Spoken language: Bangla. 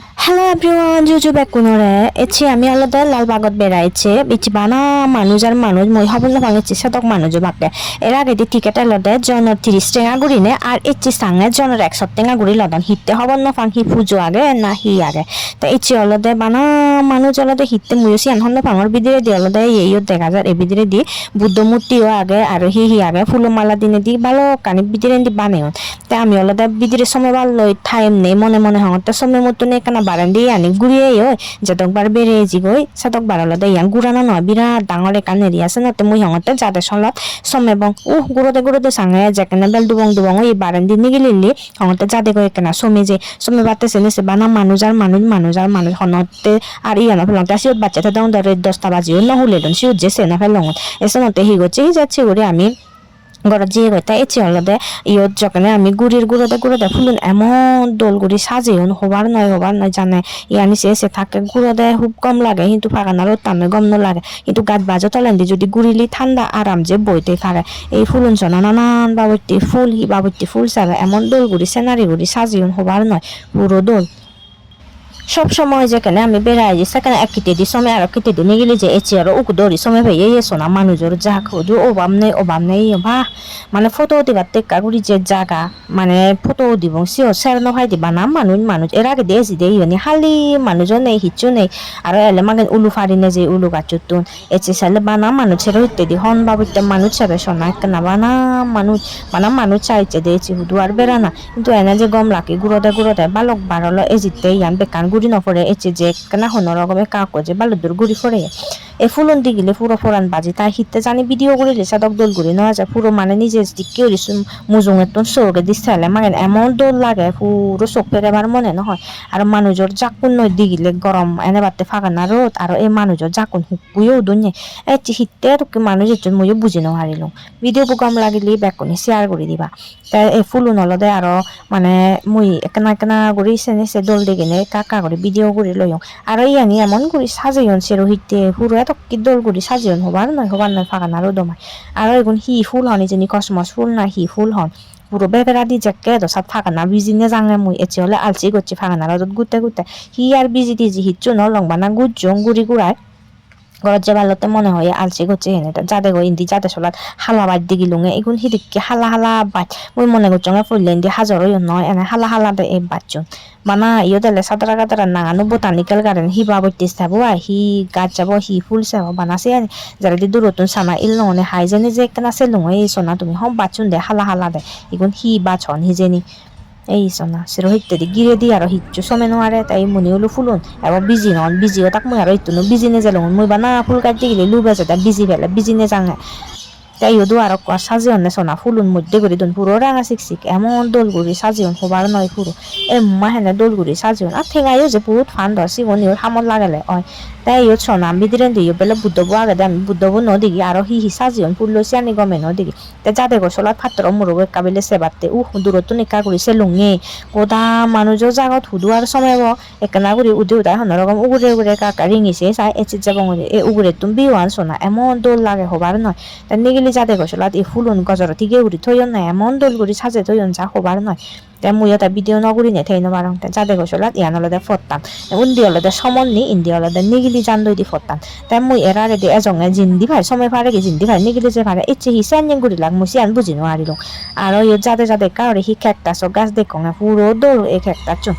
Hello everyone, Juju Bekunore. Echi আমি আলাদা লালবাগত বেড়াইছে বিচি বানা মানুষ আর মানুষ মই হবল না ভাঙেছি শতক মানুষ বাকে এর আগে দি টিকেট আলাদা জন 30 টাকা গুড়িনে আর এচি সাঙ্গে জনের 100 টাকা গুড়ি লদন হিতে হবল না ফাং হি পুজো আগে না হি আগে তা এচি আলাদা বানা মানুষ আলাদা হিতে মুয়সি আনহন ফাঙর বিদিরে দি আলাদা এইও দেখা যায় এ বিদিরে দি বুদ্ধ মূর্তিও আগে আর হি আগে ফুলমালা দিনে দি ভালো কানি বিদিরে দি বানেও তা আমি আলাদা বিদিরে সময় ভালো টাইম নেই মনে মনে হতে সময় মতো নেই কেন বারান্দি আনি ঘুরিয়ে ওই যতকবার বেড়ে গই সেতকবার আলাদা ইয়ান ঘুরানো নয় বিরাট ডাঙর একান এরি আছে নতে মুই হঙতে যাতে সলত সময় বং গুড়োতে সাঙে যেখানে বেল দুবং ওই বারান্দি নিগিলিলি হঙতে যাতে গই কেনা সমে বাতেছে নেছে বানা মানুষ আর মানুষ হনতে আর ইয়ানো ফেলতে সিওত বাচ্চাটা দাও ধরে 10টা বাজিও নহলে দন সিওত যে সেনা ফেলং এসে নতে হি গচ্ছে যাচ্ছে করে আমি ঘৰত যে গতা এচি হলদে ইয়ত যখনে আমি গুড়ির গুড়োতে ফুলুন এমন দোল গুড়ি সাজেও হবার নয় জানে ইয়ানি এসে থাকে গুড়োতে খুব কম লাগে কিন্তু ফাগানার তামে গম লাগে কিন্তু গাছ বাজো তলেন্দি যদি গুড়িলি ঠান্ডা আরাম যে বইতে থাকে এই ফুলুন সনা নানান বাবুর্তি ফুল সাবে এমন দোল গুড়ি সেনারি গুড়ি সাজেও হবার নয় পুরো দোল সব সময় যেখানে আমি বেড়াই যে সেখানে এক কেটে দিই সময় আর কেটে দিয়ে নিয়ে গেলে যে এচি আর উক দৌড়ি সময় ভাইয়ে এসো না মানুষের যা খুঁজু অভাব নেই বা মানে ফটো দিবার টেক্কা গুড়ি যে জায়গা মানে ফটো দিব সিও স্যার নহাই দিবা না মানুষ এর আগে দিয়েছি দিয়ে মানে হালি মানুষও নেই হিচ্ছু নেই আর এলে মানে উলু ফারি নে যে উলু গাছুতুন এচি সালে বানা মানুষের হইতে দি হন বাবুতে মানুষ ছাড়ে সোনা একটা বানা মানুষ চাইছে দিয়েছি হুদু আর বেড়ানা কিন্তু এনে যে গম লাকি গুড়োতে বালক বারলো এজিতে ইয়ান বেকান গুড়ি নফরে এচে যে কেনা হন রকমের কাগজে বালুদুর গুড়ি ফরে এ ফুলন দি গেলে পুরো ফোরান বাজি তাই হিতে জানি ভিডিও করে লেসা দল গুড়ি নেওয়া যায় পুরো মানে নিজে দিকে মুজুঙের তো সৌকে দিচ্ছে মানে এমন দোল লাগে পুরো চোখ পেরে আমার মনে নহয় আর মানুষের জাকুন নয় দি গেলে গরম এনে বাড়তে ফাঁকানা রোদ আর এই মানুষের জাকুন হুকুয়েও দুনিয়া এটি হিতে আর কি মানুষের জন্য মইও বুঝি নেওয়া হারিলাম ভিডিও প্রোগ্রাম লাগিলে ব্যাকনি শেয়ার করে দিবা তাই এই ফুলন হলদে আরো মানে মুই একনা করে সে দোল দি কিনে কাকা করে ভিডিও করে লইও আর ইয়ানি এমন করে সাজাইন সে রহিতে পুরো এত কি দোল করে সাজাইন হবার নয় ফাঁকানা রোদমায় আর এগুন হি ফুল হন যেনি কসমস ফুল না হি ফুল হন পুরো বেবেরা দি যাকে তো সাত ফাঁকানা বিজিনে জাঙে মুই এচে হলে আলচি করছি ফাঁকানা রোদত গুতে হি আর বিজি দিজি হিচ্ছু ন লংবানা গুজং গুড়ি গুড়ায় ঘরত যে ভালোতে মনে হয় আলসি করছে এনে যাতে গো ইন্দি যাতে চলাত হালা বাদ দি গিলুঙে এগুন হিদিককে হালা বাদ মুই মনে করছো ফুললে ইন্দি হাজার নয় এনে হালা দে এই বাচ্চুন বানা ইয়ে দিলে সাঁতরা কাতারা নাঙানো বোটানিক্যাল গার্ডেন হি বাবর্তি যাবো হি গাছ যাবো হি ফুল যাবো বানাসে যারা দি দূরতুন সানা ইল ননে হাই জানি যে কেনা সে লুঙে এই সোনা তুমি হম বাচ্চুন দে হালা দে এগুন হি বাছন হিজেনি এই সোনা সেরো হিটতে দি গিরে দি আর হিচ্ছু সময় নোয়ারে তাই মনে হলো ফুলুন এবার বিজিও তাক মুই আর ইত্তু বিজি নে যালো মুই বানা ফুল কাটতে গেলে লু বেজে তা বিজি ফেলে বিজি নে যাঙে তাই দু আর সাজিয়ন নে সোনা ফুলুন মধ্যে করে দুন পুরো রাঙা শিকশিক এমন দোলগুড়ি সাজিয়ন হবার নয় পুরো মাহেনে দোলগুড়ি সাজিয়ন আর ঠেঙাইও যে বহুত ফান ধরছি গনিও হামল লাগালে অয় তাই ইয়ত সোনা বিদিরেন দিও বেলে বুদ্ধবু আগে আমি বুদ্ধবু নদিগি আর হি সাজিয়ন ফুল লইছি আনি গমে নদিগি তে যাতে গো চলাত ফাত্র মুরগ কাবিলে সেবাতে দূরত্ব নিকা করিছে লুঙে কোদা মানুষও জাগত হুদু আর সময় একনা করে উদাই হন রকম উগুরে কাকা রিঙিছে চাই এচিত যাব এ উগুরে তুমি বিওয়ান সোনা এমন দোল লাগে হবার নয় তাই নিগিলি যাতে গো চলাত এই ফুলুন গজর থেকে উড়ি থইন না এমন দোল গুড়ি সাজে থইন যা হবার নয় তাই মুই এটা ভিডিও নগুড়ি নে থাই নবার যাতে গো চলাত ইয়ান হলদে ফটতাম উন্দি হলদে সমন নি ইন্দি হলদে নিগিলি জান দই দি ফটতাম তাই মুই এর আগে দি এজঙে জিন্দি ভাই সময় পারে কি জিন্দি ভাই নিগিলি যে পারে ইচ্ছে হিসান গুড়ি লাগ মুসি আন বুঝি নোয়ারিল আর যাতে কারে হি খেকটা সব গাছ দেখো পুরো দৌড় এ খেকটা চুন